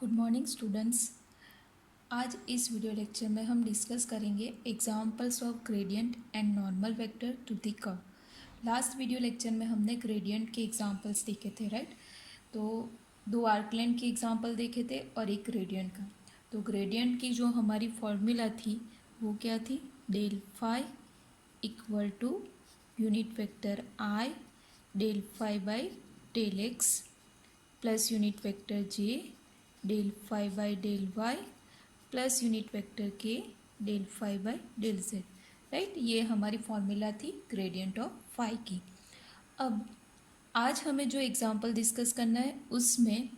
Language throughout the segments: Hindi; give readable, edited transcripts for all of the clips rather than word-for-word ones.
Good morning students. आज इस वीडियो लेक्चर में हम डिस्कस करेंगे examples of gradient and normal vector to the curve. Last video lecture में हमने ग्रेडियंट के एग्जाम्पल्स देखे थे, राइट। तो दो आर्कलाइन के एग्जाम्पल देखे थे और एक ग्रेडियंट का। तो ग्रेडियंट की जो हमारी फॉर्मूला थी वो क्या थी, del phi equal to unit vector I del phi by del X plus unit vector J del phi by del Y plus unit vector के del phi by del Z, right. ये हमारी फॉर्मूला थी ग्रेडियंट ऑफ फाई की। अब आज हमें जो एग्जांपल डिस्कस करना है उसमें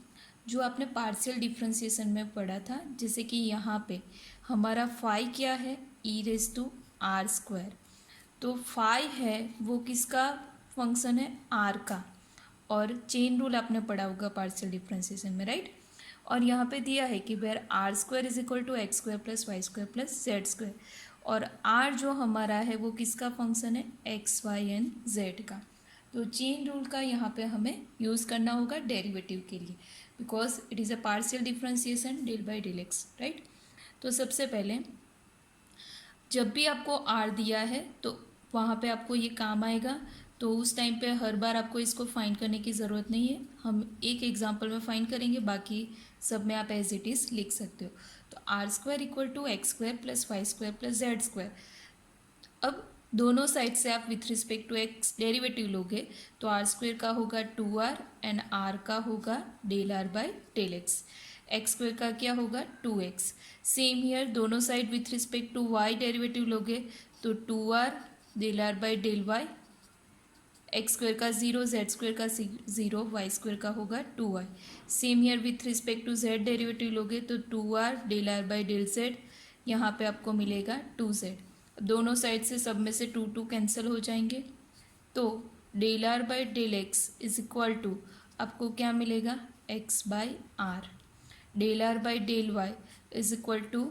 जो आपने पार्शियल डिफरेंशिएशन में पढ़ा था, जैसे कि यहाँ पे हमारा फाई क्या है, e raise to R square. तो फाई है वो किसका फंक्शन है, आर का। और चेन रूल आपने पढ़ा होगा पार्शियल डिफरेंशिएशन में, राइट। और यहाँ पे दिया है कि where R square is equal to x square plus Y square plus Z square. और आर जो हमारा है वो किसका फंक्शन है, एक्स वाई एंड जेड का। तो चेन रूल का यहाँ पे हमें यूज़ करना होगा डेरिवेटिव के लिए, because it is a partial differentiation del by del X, right. तो सबसे पहले जब भी आपको आर दिया है तो वहाँ पे आपको ये काम आएगा। तो उस टाइम पे हर बार आपको इसको फाइंड करने की ज़रूरत नहीं है, हम एक एग्जांपल में फाइंड करेंगे, बाकी सब में आप एज इट इज़ लिख सकते हो। तो r square equal to x square plus Y square plus Z square. अब दोनों साइड से आप with respect to x derivative लोगे तो आर स्क्वायर का होगा 2r एंड आर का होगा del are by del x. X square का क्या होगा 2x। सेम हियर दोनों side with respect to y derivative लोगे तो 2r del are by del Y. X square का 0, जेड स्क्वायर का 0, वाई स्क्वायर का होगा 2y। Same here with respect to z derivative लोगे तो 2r del are by del z, यहाँ पे आपको मिलेगा 2z। दोनों साइड से सब में से 2 2 कैंसिल हो जाएंगे, तो del are by del x is equal to आपको क्या मिलेगा, x by r. Del are by del Y is equal to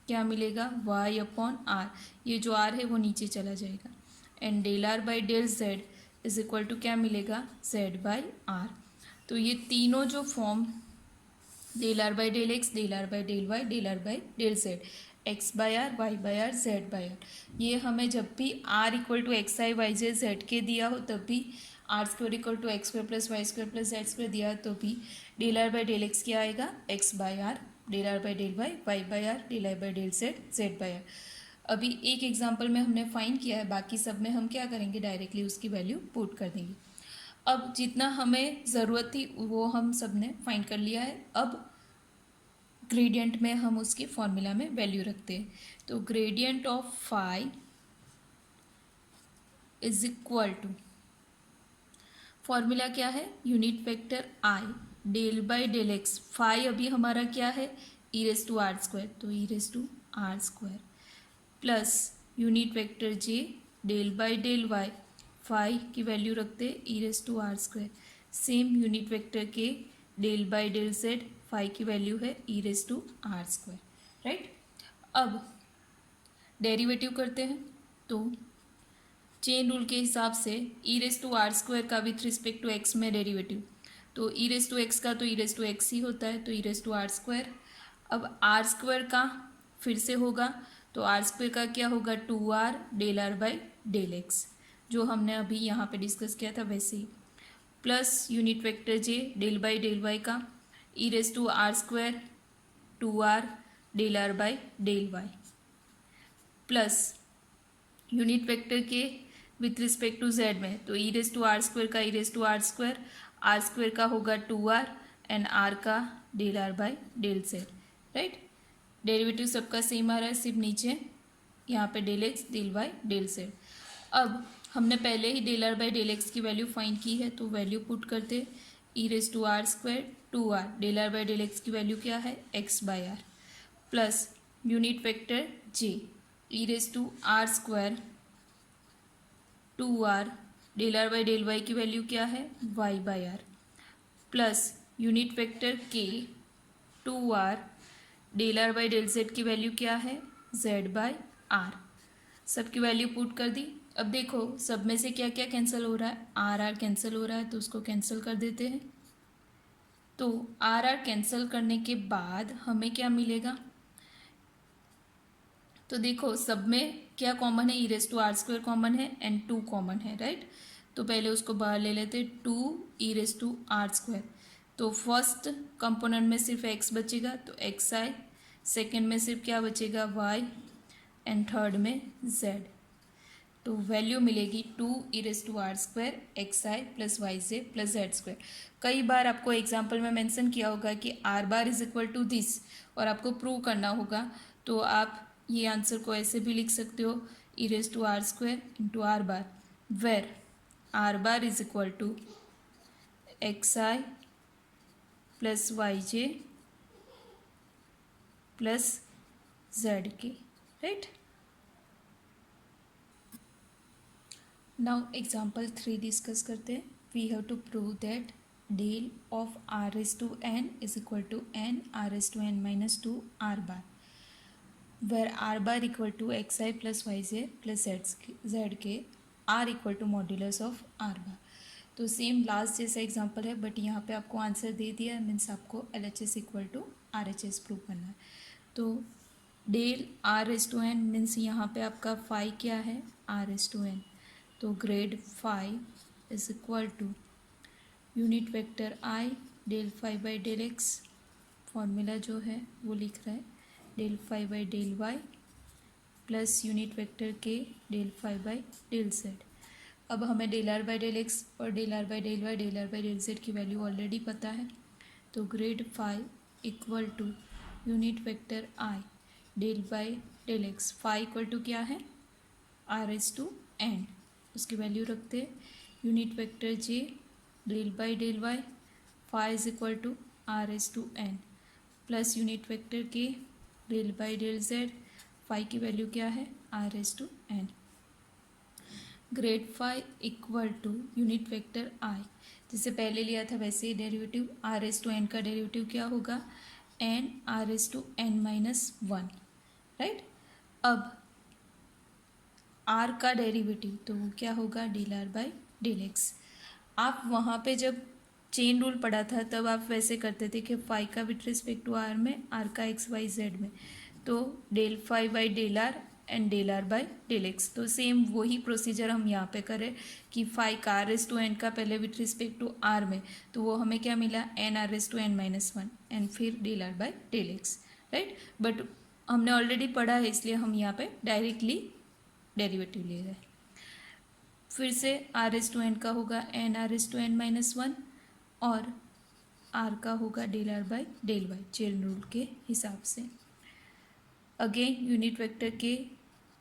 क्या मिलेगा, y अपॉन आर। ये जो r है वो नीचे चला जाएगा। And del are by del Z is equal to क्या मिलेगा, z बाई आर। तो ये तीनों जो form del are by del x, del are by del Y, del are by del Z, x by r, y by r, z by r, ये हमें जब भी r equal to x i y j z k दिया हो तब भी r square equal to x square plus Y square plus Z square दिया तो भी del are by del x क्या आएगा, x by r, del are by del y, y by r, del are by del z, z by r. अभी एक एग्जाम्पल में हमने फाइंड किया है, बाकी सब में हम क्या करेंगे, डायरेक्टली उसकी वैल्यू पुट कर देंगे। अब जितना हमें ज़रूरत थी वो हम सब ने फाइंड कर लिया है। अब ग्रेडियंट में हम उसकी फॉर्मूला में वैल्यू रखते हैं। तो gradient of phi is equal to, formula क्या है, unit vector I del by del X. Phi अभी हमारा क्या है, E raise to R square, तो E raise to R square plus unit vector J del by del Y, phi की वैल्यू रखते E raise to R square. Same unit vector के del by del Z, phi की वैल्यू है E raise to R square, right. अब डेरिवेटिव करते हैं, तो चेन रूल के हिसाब से ई रेस टू आर स्क्वायर का विथ रिस्पेक्ट टू एक्स में डेरिवेटिव, तो ई रेस टू एक्स का तो ई रेस टू एक्स ही होता है, तो E raise to R square. अब आर स्क्वायर का फिर से होगा, तो आर स्क्वायर का क्या होगा, 2r del are by del X, जो हमने अभी यहाँ पे डिस्कस किया था वैसे ही, plus unit vector J del by del Y का E raise to R square 2r del are by del Y plus unit vector K with respect to Z में, तो E raise to R square का E raise to R square का होगा 2r एंड आर का del are by del Z, right. Derivative सबका सेम आ रहा है, सिर्फ नीचे यहाँ पे del x del Y del Z. अब हमने पहले ही del are by del x की वैल्यू फाइंड की है, तो वैल्यू पुट करते E raise to R square 2r, del are by del x की वैल्यू क्या है, X by are, plus unit vector J E raise to R square 2r, del are by del Y की वैल्यू क्या है, y by are, plus unit vector k 2r, del are by del Z की वैल्यू क्या है, जेड बाई आर। सबकी वैल्यू पुट कर दी। अब देखो सब में से क्या क्या कैंसिल हो रहा है, आर आर कैंसिल हो रहा है, तो उसको कैंसिल कर देते हैं। तो आर आर कैंसिल करने के बाद हमें क्या मिलेगा, तो देखो सब में क्या कॉमन है, E raise to R square common है एंड 2 कॉमन है, राइट। तो पहले उसको बाहर ले लेते, 2 E raise to R square. तो फर्स्ट कंपोनेंट में सिर्फ एक्स बचेगा तो एक्स आई, सेकेंड में सिर्फ क्या बचेगा, वाई, एंड थर्ड में जेड। तो वैल्यू मिलेगी 2 E raise to R square X I plus Y J plus Z square. कई बार आपको एग्जाम्पल में मेंशन किया होगा कि R bar is equal to this और आपको प्रूव करना होगा, तो आप ये आंसर को ऐसे भी लिख सकते हो, E raise to R square into R bar, where R bar is equal to x I plus Y J plus Z K, right. Now example 3 discuss करते हैं। We have to prove that del of R S to N is equal to N R S to N minus 2 R bar, where R bar equal to x I plus Y J plus Z K are equal to modulus of r bar. तो सेम लास्ट जैसा एग्जाम्पल है, बट यहाँ पे आपको आंसर दे दिया है, मीन्स आपको L H S equal to R H S prove करना है। तो del r S to n means यहाँ पे आपका फाई क्या है, आर एस टू एन, तो grad phi is equal to unit vector I del phi by del x, formula जो है वो लिख रहा है del phi by del Y plus unit vector के del phi by del Z. अब हमें del are by del X और del are by del Y del are by del Z की वैल्यू ऑलरेडी पता है, तो grad phi equal to unit vector I del by del X, phi equal to क्या है, आर एस टू एन, उसकी वैल्यू रखते हैं unit vector J del by del Y, phi is equal to R S to N plus unit vector के del by del Z, phi की वैल्यू क्या है, R S to N. Grad phi equal to unit vector I, जिसे पहले लिया था वैसे ही derivative, R S to N का डेरिवेटिव क्या होगा, N R S to N minus 1, right. अब आर का डेरिवेटिव तो वो क्या होगा, del are by del X. आप वहाँ पे जब चेन रूल पढ़ा था तब आप वैसे करते थे कि फाई का विथ रिस्पेक्ट टू आर में, आर का एक्स वाई जेड में, तो del phi by del r and del are by del x. तो सेम वही प्रोसीजर हम यहाँ पे करें कि फाई का आर एस टू एन का पहले विथ रिस्पेक्ट टू आर में, तो वो हमें क्या मिला, N R S to N minus 1 and फिर del are by del X, right. But हमने ऑलरेडी पढ़ा है इसलिए हम यहाँ पे डायरेक्टली डेरिवेटिव ले रहे हैं। फिर से आर एस टू एन का होगा N R S to N minus 1 और आर का होगा del are by del y chain rule के हिसाब से। अगेन यूनिट वेक्टर के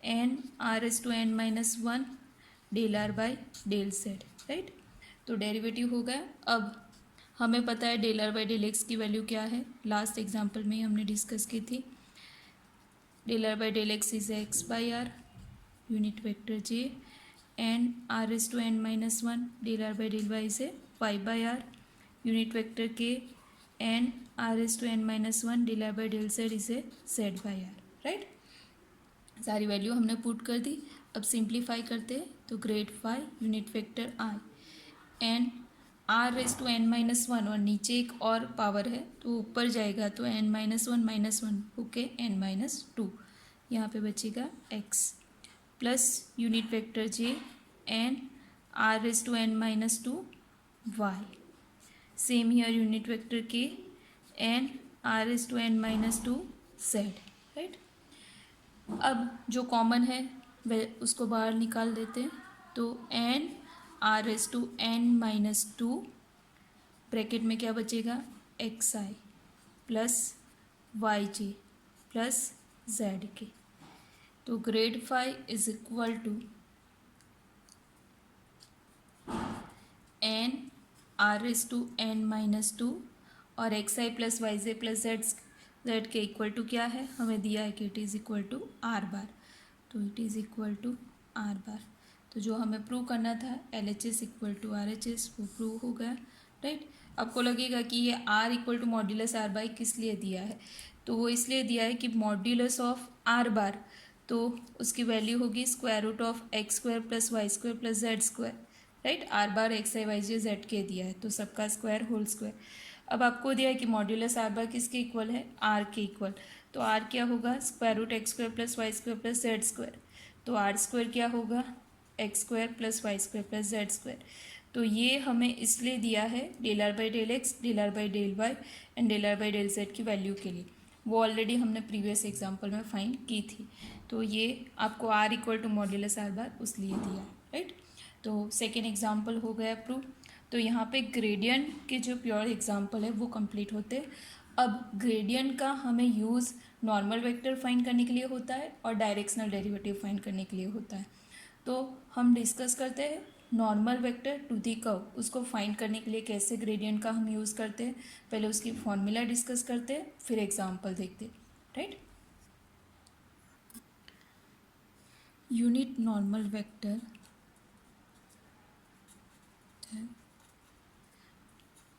N R S to N minus 1 del are by del Z, right. तो डेरिवेटिव हो गया। अब हमें पता है del are by del x की वैल्यू क्या है, लास्ट एग्जाम्पल में हमने डिस्कस की थी, del are by del x is X by R unit vector J N R S to N minus 1 del are by del Y is Y by R unit vector के N R S to N minus 1 del are by del Z is Z by R, right. सारी वैल्यू हमने पुट कर दी। अब सिंप्लीफाई करते हैं तो grad phi unit vector I N R S to N minus 1 और नीचे एक और पावर है तो ऊपर जाएगा तो N minus 1 minus 1 okay N minus 2, यहाँ पे बचेगा X plus unit vector J N R S to N minus 2 Y, same here unit vector के N R S to N minus 2 Z, right. अब जो कॉमन है वह उसको बाहर निकाल देते हैं, तो N R S to N minus 2 bracket में क्या बचेगा, X I plus Y J plus Z K. तो grad phi is equal to N R S to N minus 2 और X I plus Y J plus Z K equal to क्या है, हमें दिया है कि it is equal to R bar, तो it is equal to R bar. तो जो हमें प्रूव करना था L H S equal to R H S वो प्रूव हो गया, राइट। आपको लगेगा कि ये r equal to modulus r by किस लिए दिया है, तो वो इसलिए दिया है कि मॉड्यूलस ऑफ आर बार तो उसकी वैल्यू होगी square root of x square plus Y square plus Z square, right. R bar x i y j z k दिया है तो सबका स्क्वायर होल स्क्वायर। अब आपको दिया है कि मॉड्यूलस आर बार किसके इक्वल है, आर के इक्वल। तो आर क्या होगा, square root x square plus Y square plus Z square. तो आर स्क्वायर क्या होगा, x square plus Y square plus Z square. तो ये हमें इसलिए दिया है del are by del x, del are by del y and del are by del Z की वैल्यू के लिए। वो ऑलरेडी हमने प्रीवियस एग्जाम्पल में फाइंड की थी। तो ये आपको r equal to modulus r bar उस लिए दिया है, राइट। तो सेकेंड एग्जाम्पल हो गया प्रूव। तो यहाँ पे ग्रेडियंट के जो प्योर एग्जाम्पल है वो कंप्लीट होते हैं। अब ग्रेडियंट का हमें यूज़ नॉर्मल वेक्टर फाइंड करने के लिए होता है और डायरेक्शनल डेरिवेटिव फाइंड करने के लिए होता है। तो हम डिस्कस करते हैं normal vector to the curve, उसको फाइंड करने के लिए कैसे ग्रेडियंट का हम यूज़ करते हैं। पहले उसकी फॉर्मूला डिस्कस करते हैं, फिर एग्जाम्पल देखते हैं, right. Unit normal vector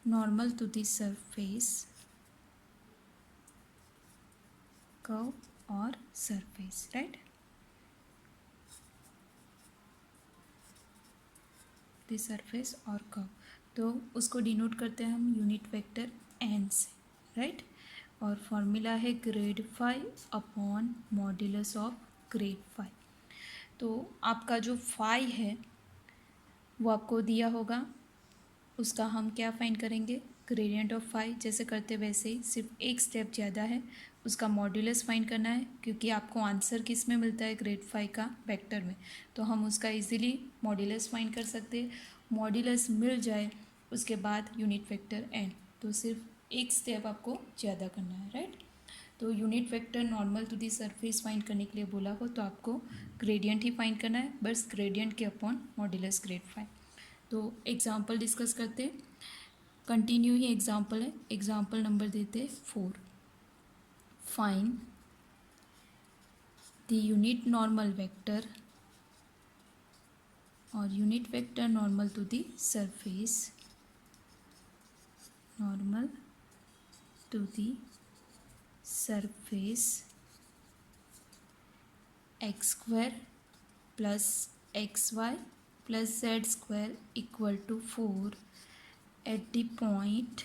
normal to the surface curve or surface, right। the surface और curve, तो उसको डिनोट करते हैं हम यूनिट वेक्टर एन से, राइट। और फॉर्मूला है grad phi upon modulus of grad phi. तो आपका जो फाई है वो आपको दिया होगा, उसका हम क्या फाइंड करेंगे, ग्रेडियंट ऑफ फाई। जैसे करते वैसे ही, सिर्फ एक स्टेप ज़्यादा है, उसका मॉड्यूलस फाइंड करना है, क्योंकि आपको आंसर किस में मिलता है, ग्रेड फाई का वेक्टर में। तो हम उसका इजीली मॉड्यूलस फाइंड कर सकते हैं। मॉड्यूलस मिल जाए उसके बाद यूनिट वेक्टर एन, तो सिर्फ एक स्टेप आपको ज़्यादा करना है, राइट। तो unit vector normal to the surface find करने के लिए बोला हो तो आपको ग्रेडियंट ही फाइंड करना है, बस ग्रेडियंट के अपॉन मॉड्यूलस ग्रेड फाई। तो एग्जाम्पल डिस्कस करते हैं, कंटिन्यू ही एग्जाम्पल है। एग्जाम्पल नंबर देते 4। Find the unit normal vector और unit vector normal to the surface, normal to the surface x square plus x Y plus Z square equal to 4 at the point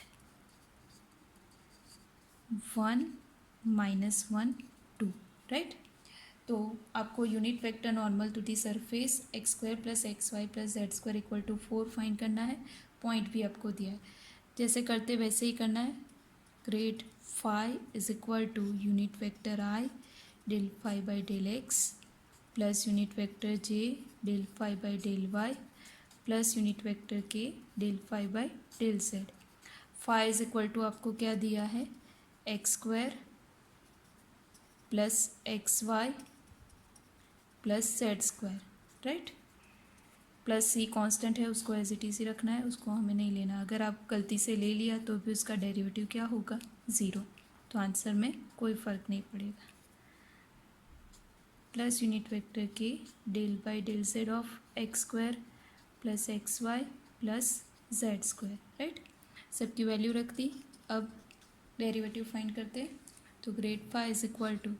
1 -1 2, right. तो आपको unit vector normal to the surface x square plus x Y plus Z square equal to 4 find करना है। पॉइंट भी आपको दिया है, जैसे करते वैसे ही करना है। Grad phi is equal to unit vector I del phi by del X plus unit vector J del phi by del Y plus unit vector के del phi by del Z. Phi is equal to आपको क्या दिया है, x square plus x Y plus Z square, right. Plus C constant है, उसको एज इट इज ही रखना है, उसको हमें नहीं लेना। अगर आप गलती से ले लिया तो भी उसका डेरिवेटिव क्या होगा, ज़ीरो। तो आंसर में कोई फ़र्क नहीं पड़ेगा। प्लस यूनिट वेक्टर के del by del z of x square plus x Y plus Z square, right. सबकी वैल्यू रख दी। अब डेरिवेटिव फाइंड करते हैं। तो grad phi is equal to,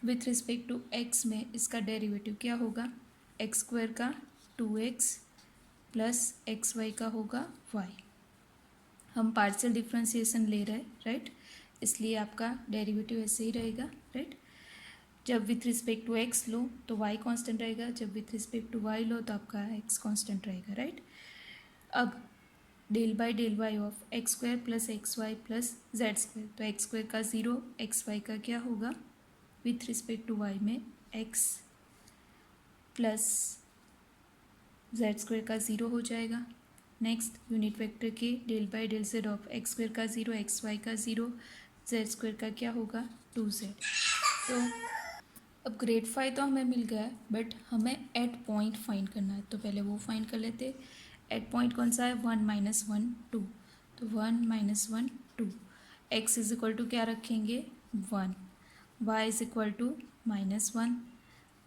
with respect to x में इसका डेरिवेटिव क्या होगा, एक्स स्क्वायर का 2x प्लस एक्स वाई का होगा y। हम पार्शियल डिफ्रेंसिएशन ले रहे हैं, राइट, इसलिए आपका डेरिवेटिव ऐसे ही रहेगा, राइट। जब विथ रिस्पेक्ट टू एक्स लो तो y कांस्टेंट रहेगा, जब विथ रिस्पेक्ट टू y लो तो आपका x कांस्टेंट रहेगा, राइट। अब del by del y of x square plus x Y plus Z square, तो एक्स स्क्वायर का 0, एक्स वाई का क्या होगा, विथ रिस्पेक्ट टू y में x प्लस जेड स्क्वायर का 0 हो जाएगा। नेक्स्ट यूनिट वेक्टर के del by del z of x square का 0, एक्स वाई का 0, जेड स्क्वायर का क्या होगा 2z। तो अब ग्रेड फाई तो हमें मिल गया है, बट हमें एट पॉइंट फाइंड करना है, तो पहले वो फाइंड कर लेते। एट पॉइंट कौन सा है, 1 -1 2, तो 1 -1 2। एक्स इज इक्वल टू क्या रखेंगे 1, y is equal to -1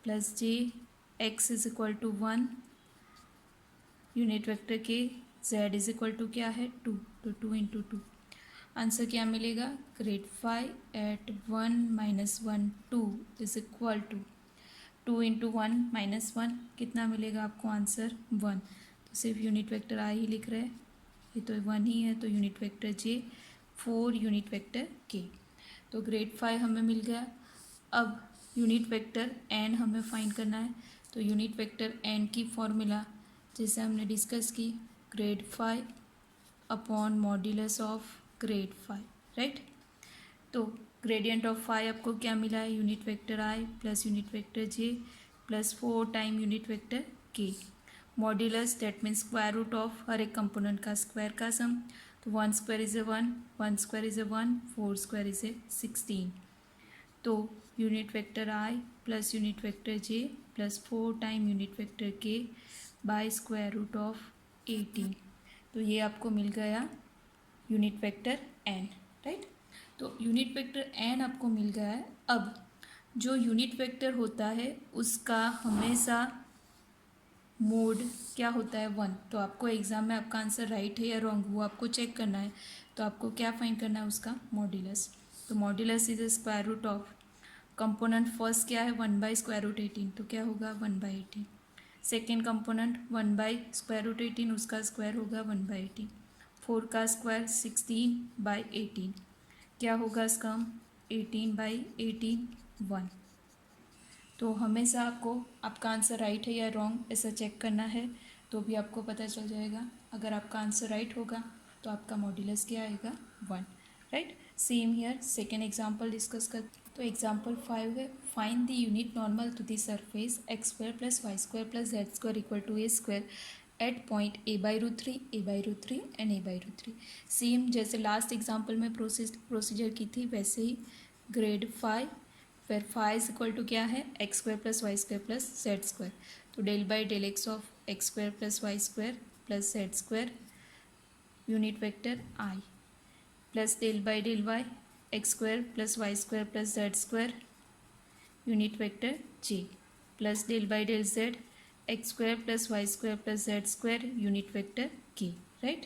plus j x is equal to 1, unit vector k z is equal to क्या है 2, तो 2 × 2। आंसर क्या मिलेगा, grad phi at 1 -1 2 is equal to 2 × 1 -1 कितना मिलेगा आपको आंसर 1। तो सिर्फ यूनिट वेक्टर आई ही लिख रहे हैं, ये तो 1 ही है, तो unit vector j 4 unit vector k. तो ग्रेड 5 हमें मिल गया। अब यूनिट वेक्टर एन हमें फाइंड करना है। तो यूनिट वेक्टर एन की फॉर्मूला जैसे हमने डिस्कस की, grad 5 upon modulus of grade 5, right. तो ग्रेडियंट ऑफ 5 आपको क्या मिला है, unit vector I plus unit vector J plus 4 time unit vector k. Modulus that means square root of her एक कंपोनेंट का स्क्वायर का सम। तो 1 square is a 1, 1 square is a 1, 4 square is a 16। तो यूनिट वेक्टर आई प्लस यूनिट वेक्टर जे प्लस 4 टाइम यूनिट वेक्टर के बाय स्क्वायर रूट ऑफ 18। तो ये आपको मिल गया यूनिट वेक्टर एन, राइट। तो यूनिट वेक्टर एन आपको मिल गया है। अब जो यूनिट वेक्टर होता है उसका हमेशा मोड क्या होता है, 1। तो आपको एग्जाम में आपका आंसर राइट है या रॉन्ग वो आपको चेक करना है। तो आपको क्या फाइंड करना है, उसका मॉड्यूलस। तो modulus is the square root of component first क्या है, 1 बाई स्क्वायर रूट 18। तो क्या होगा 1 by 18। Second component 1 by square root 18, उसका स्क्वायर होगा 1 बाई 18। 4 का स्क्वायर 16 बाई 18, क्या होगा इसका 18 बाई 18 1। तो हमेशा आपको आपका आंसर राइट है या रॉन्ग ऐसा चेक करना है, तो भी आपको पता चल जाएगा। अगर आपका आंसर राइट होगा तो आपका मॉड्यूलस क्या आएगा 1, right. Same here second example discuss कर। तो एग्जाम्पल 5 है, find the unit normal to the surface x square plus Y square plus Z square equal to a square at point a by root three, a by root three and a by root three. Same जैसे लास्ट एग्जाम्पल में प्रोसीजर की थी वैसे ही ग्रेड 5 फिर फाइव इज इक्वल टू क्या है, x square plus Y square plus Z square. तो del by del x of x square plus Y square plus Z square unit vector I plus del by del Y x square plus Y square plus Z square unit vector J plus del by del Z x square plus Y square plus Z square unit vector K, right.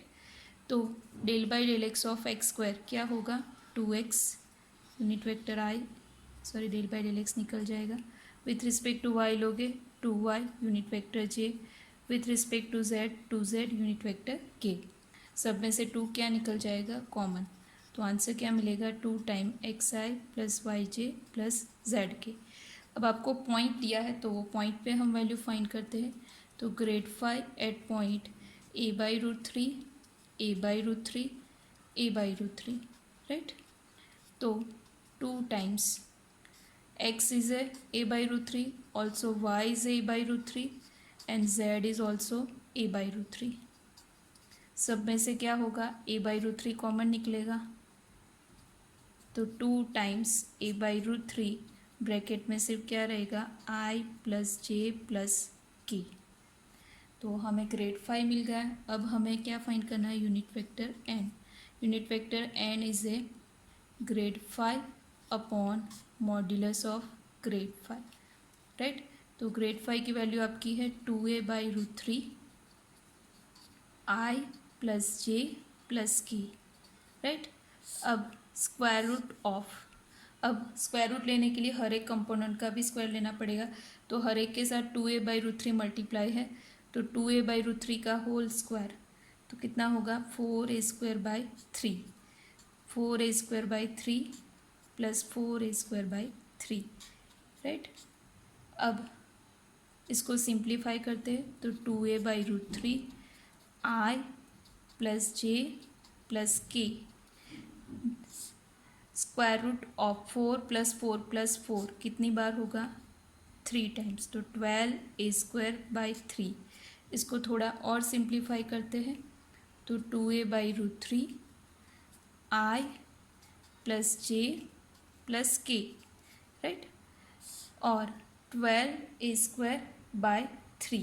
तो del by del x of x square क्या होगा 2x unit vector i, sorry del by del x निकल जाएगा। विथ रिस्पेक्ट टू वाई लोगे 2y unit vector j, with respect to z 2z unit vector k. सब में से 2 क्या निकल जाएगा कॉमन, तो आंसर क्या मिलेगा 2 time x I plus Y J plus Z के। अब आपको पॉइंट दिया है तो वो पॉइंट पे हम वैल्यू फाइंड करते हैं। तो grade 5 eight point a by root three, a by root three, a by root three, right. तो 2 times x is a by root 3, also y is a by root 3 and z is also a by root 3। सब में से क्या होगा a by root 3 कॉमन निकलेगा, तो 2 times a by root 3 bracket में सिर्फ क्या रहेगा i प्लस जे प्लस के। तो हमें ग्रेड 5 मिल गया। अब हमें क्या फाइंड करना है, unit vector n। Unit vector n is a grade 5 upon modulus of grade 5, right. तो ग्रेड 5 की वैल्यू आपकी है 2a by root three i plus j plus k, right. अब स्क्वायर रूट ऑफ, अब स्क्वायर रूट लेने के लिए हर एक कंपोनेंट का भी स्क्वायर लेना पड़ेगा। तो हर एक के साथ 2a by root three multiply है, तो 2a बाई रूट थ्री का होल स्क्वायर तो कितना होगा 4a square by three, 4a square by three plus 4a square by three, right. अब इसको सिंप्लीफाई करते हैं तो 2a by root three i plus j plus k square root of 4 plus 4 plus 4 कितनी बार होगा 3 टाइम्स, तो 12a स्क्वायर बाई थ्री। इसको थोड़ा और सिंप्लीफाई करते हैं तो 2a by root three i plus j plus k, right, और 12a स्क्वायर बाय थ्री।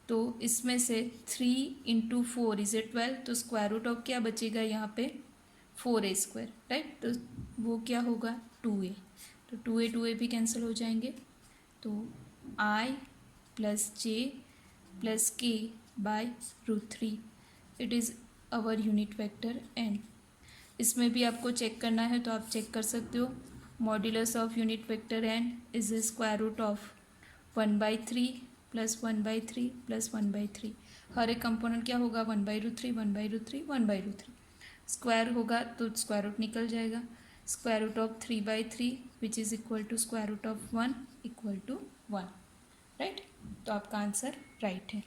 तो इसमें से 3 इंटू 4 इज ए 12, तो स्क्वायर रूट ऑफ क्या बचेगा यहाँ पे 4a स्क्वायर, राइट। तो वो क्या होगा 2a, तो 2a भी कैंसिल हो जाएंगे। तो i plus j plus k by root three, it is our unit vector n। इसमें भी आपको चेक करना है तो आप चेक कर सकते हो। Modulus of unit vector n is the square root of 1 by three plus 1 by three plus 1 by three. हर एक कंपोनेंट क्या होगा 1 by root three, 1 by root three, 1 by root three. Square होगा तो स्क्वायर रूट निकल जाएगा, square root of 3/3 which is equal to square root of 1 equal to 1, right. तो आपका आंसर राइट है।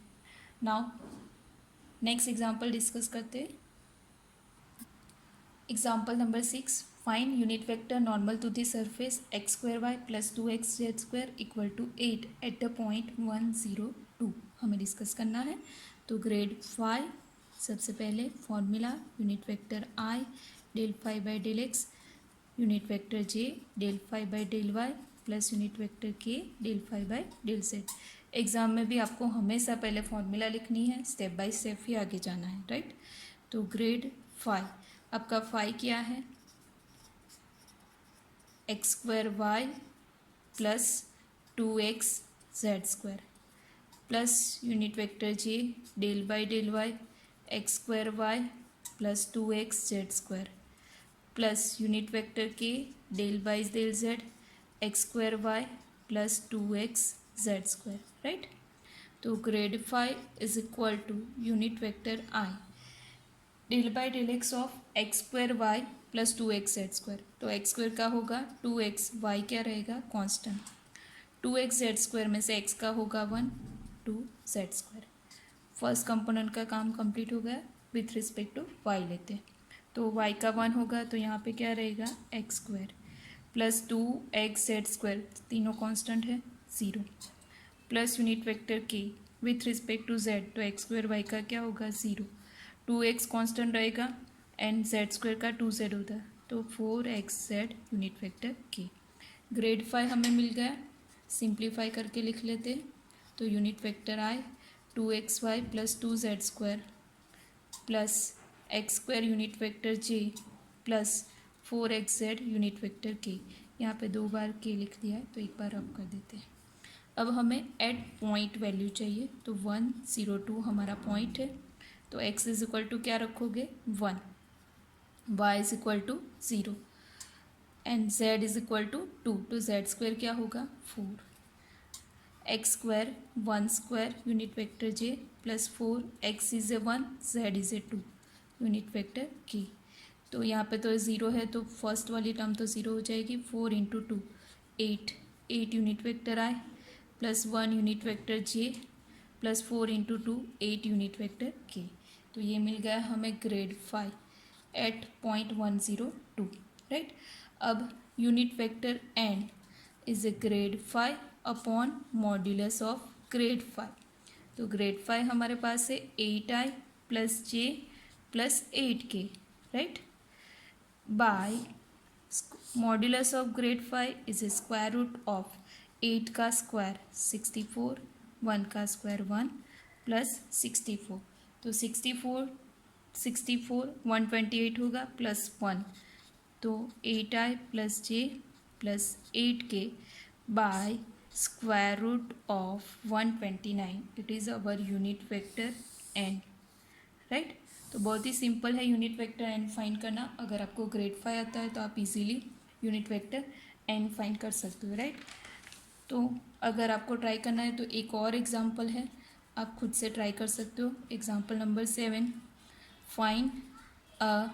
नाउ नेक्स्ट एग्जाम्पल डिस्कस करते हैं। Example number 6, find unit vector normal to the surface x square y plus 2x z square equal to 8 at the point 1 0 2 हमें डिस्कस करना है। तो ग्रेड 5 सबसे पहले formula unit vector I del five by del x, unit vector J del five by del Y plus unit vector के del five by del z. Exam में भी आपको हमेशा पहले फॉर्मूला लिखनी है, स्टेप बाय स्टेप ही आगे जाना है, राइट। तो ग्रेड 5 आपका फाई क्या है, x square y plus 2x z square plus unit vector J del by del Y x square y plus 2x z square plus unit vector के del by del Z x square y plus 2x z square, right. तो grade 5 is equal to unit vector I del by del x of x square y plus 2x z square. तो एक्स स्क्वायर का होगा 2x, वाई क्या रहेगा कांस्टेंट, 2x जेड स्क्वायर में से x का होगा 1 2 जेड स्क्वायर। फर्स्ट कंपोनेंट का काम कंप्लीट हो गया, विथ रिस्पेक्ट टू y लेते हैं। तो y का 1 होगा तो यहाँ पे क्या रहेगा x square plus 2x z square, तीनों कांस्टेंट है 0 plus unit vector k with respect to z, तो एक्स स्क्वायर वाई का क्या होगा 0, 2x कांस्टेंट रहेगा एंड जेड स्क्वायर का 2z होता है तो 4xz unit vector k। Grade 5 हमें मिल गया, सिंप्लीफाई करके लिख लेते हैं। तो यूनिट वेक्टर आई 2xy plus 2z square plus x square unit vector j plus 4xz unit vector k। यहाँ पे 2 बार k लिख दिया है तो एक बार अब कर देते हैं। अब हमें एट पॉइंट वैल्यू चाहिए, तो 1 0 2 हमारा पॉइंट है, तो x इज इक्वल टू क्या रखोगे 1, y is equal to 0 and z is equal to 2, तो z स्क्वायर क्या होगा 4, x square 1 square unit vector j plus 4 x is a 1 z is a 2 unit vector k। तो यहाँ पे तो 0 है तो फर्स्ट वाली टर्म तो 0 हो जाएगी, 4 इंटू 2 8 यूनिट वेक्टर आई plus 1 unit vector j plus 4 into 2 8 unit vector k। तो ये मिल गया हमें ग्रेड 5 एट पॉइंट 102, राइट। अब unit vector n is a grade 5 upon modulus of grade 5। तो ग्रेड 5 हमारे पास है 8i plus j plus 8k, right, by modulus of grade 5 is a square root of 8 का स्क्वायर 64, 1 का स्क्वायर 1 प्लस 64, तो 64 128 होगा प्लस 1, तो 8i plus j plus 8k by square root of 129, it is our unit vector N, right. तो बहुत ही सिंपल है यूनिट वेक्टर एन फाइंड करना। अगर आपको ग्रेड 5 आता है तो आप easily unit vector N find कर सकते हो, राइट। तो अगर आपको ट्राई करना है तो एक और एग्जांपल है, आप खुद से ट्राई कर सकते हो। Example number 7, find a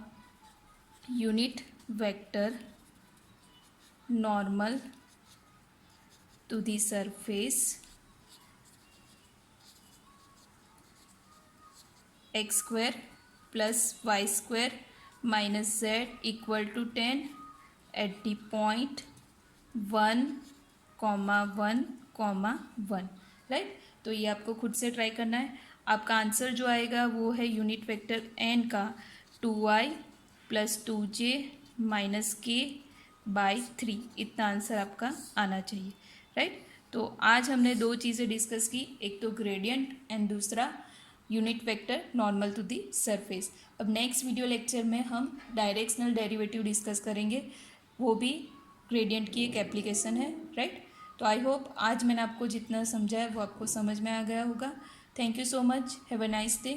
unit vector normal to the surface x square plus Y square minus z equal to 10 at the point 1, 1, right. तो ये आपको खुद से ट्राई करना है। आपका आंसर जो आएगा वो है यूनिट वेक्टर एन का 2i plus 2j minus k by 3, इतना आंसर आपका आना चाहिए, राइट। तो आज हमने दो चीज़ें डिस्कस की, एक तो ग्रेडियंट एंड दूसरा unit vector normal to the surface. अब नेक्स्ट वीडियो लेक्चर में हम डायरेक्शनल डेरिवेटिव डिस्कस करेंगे, वो भी ग्रेडियंट की एक एप्लीकेशन है, राइट। तो आई होप आज मैंने आपको जितना समझाया वो आपको समझ में आ गया होगा। Thank you so much, have a nice day.